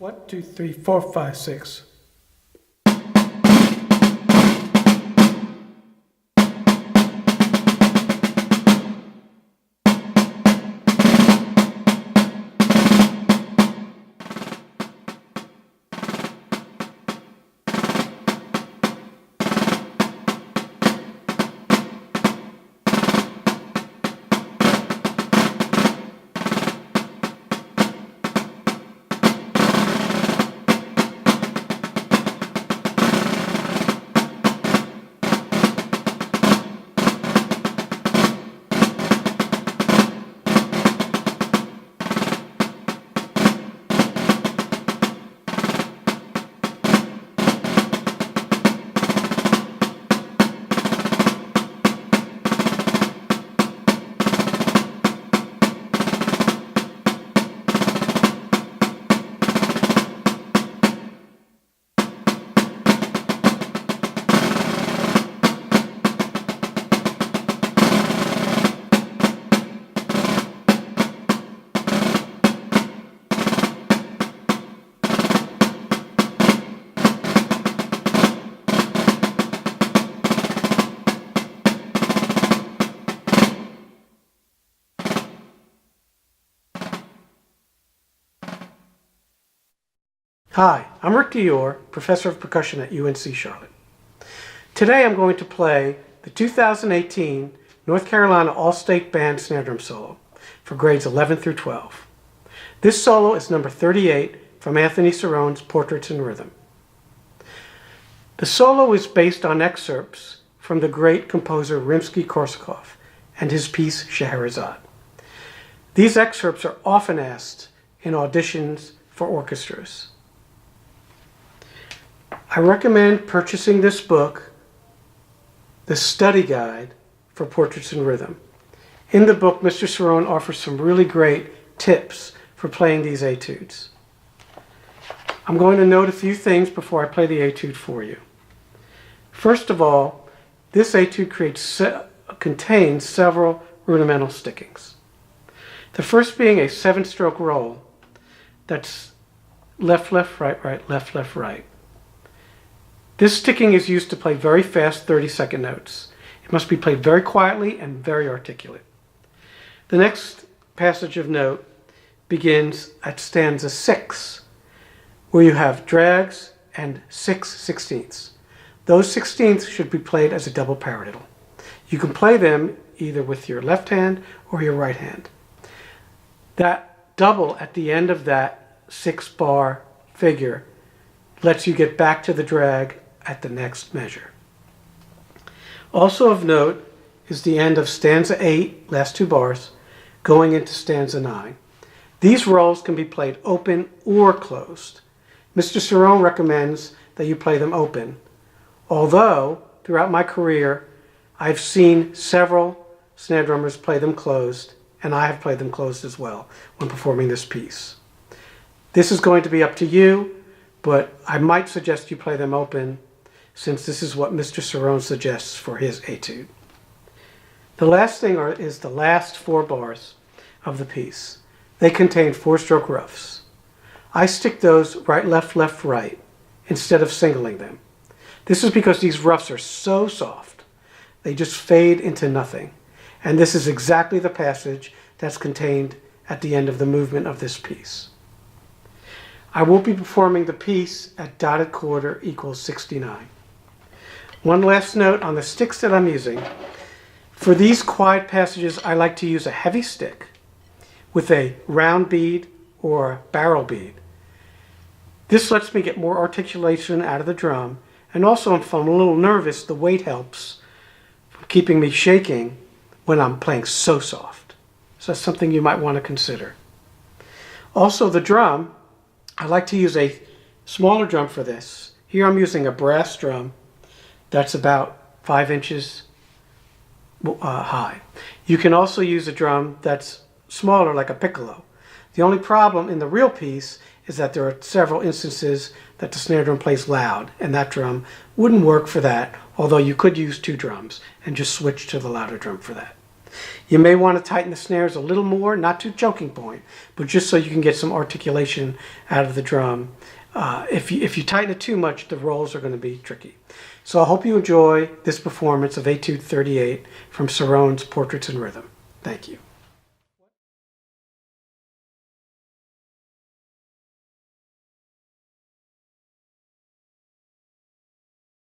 1, 2, 3, 4, 5, 6. Hi, I'm Rick Dior, Professor of Percussion at UNC Charlotte. Today I'm going to play the 2018 North Carolina All-State Band Snare Drum Solo for grades 11 through 12. This solo is number 38 from Anthony Cirone's Portraits in Rhythm. The solo is based on excerpts from the great composer Rimsky-Korsakov and his piece Scheherazade. These excerpts are often asked in auditions for orchestras. I recommend purchasing this book, The Study Guide for Portraits in Rhythm. In the book, Mr. Cirone offers some really great tips for playing these etudes. I'm going to note a few things before I play the etude for you. First of all, this etude contains several rudimental stickings. The first being a 7-stroke roll that's left, left, right, right, left, left, right. This sticking is used to play very fast 30-second notes. It must be played very quietly and very articulate. The next passage of note begins at stanza 6, where you have drags and 6/16. Those 16ths should be played as a double paradiddle. You can play them either with your left hand or your right hand. That double at the end of that 6-bar figure lets you get back to the drag at the next measure. Also of note is the end of stanza 8, last 2 bars, going into stanza 9. These rolls can be played open or closed. Mr. Cirone recommends that you play them open, although throughout my career I've seen several snare drummers play them closed, and I have played them closed as well when performing this piece. This is going to be up to you, but I might suggest you play them open, since this is what Mr. Cirone suggests for his etude. The last thing is the last 4 bars of the piece. They contain 4-stroke roughs. I stick those right, left, left, right, instead of singling them. This is because these roughs are so soft, they just fade into nothing. And this is exactly the passage that's contained at the end of the movement of this piece. I will be performing the piece at dotted quarter equals 69. One last note on the sticks that I'm using. For these quiet passages, I like to use a heavy stick with a round bead or barrel bead. This lets me get more articulation out of the drum, and also if I'm a little nervous, the weight helps from keeping me shaking when I'm playing so soft. So that's something you might want to consider. Also the drum, I like to use a smaller drum for this. Here I'm using a brass drum that's about 5 inches high. You can also use a drum that's smaller, like a piccolo. The only problem in the real piece is that there are several instances that the snare drum plays loud, and that drum wouldn't work for that, although you could use 2 drums and just switch to the louder drum for that. You may want to tighten the snares a little more, not to choking point, but just so you can get some articulation out of the drum. If you tighten it too much, the rolls are going to be tricky. So I hope you enjoy this performance of Etude 38 from Cirone's Portraits in Rhythm. Thank you.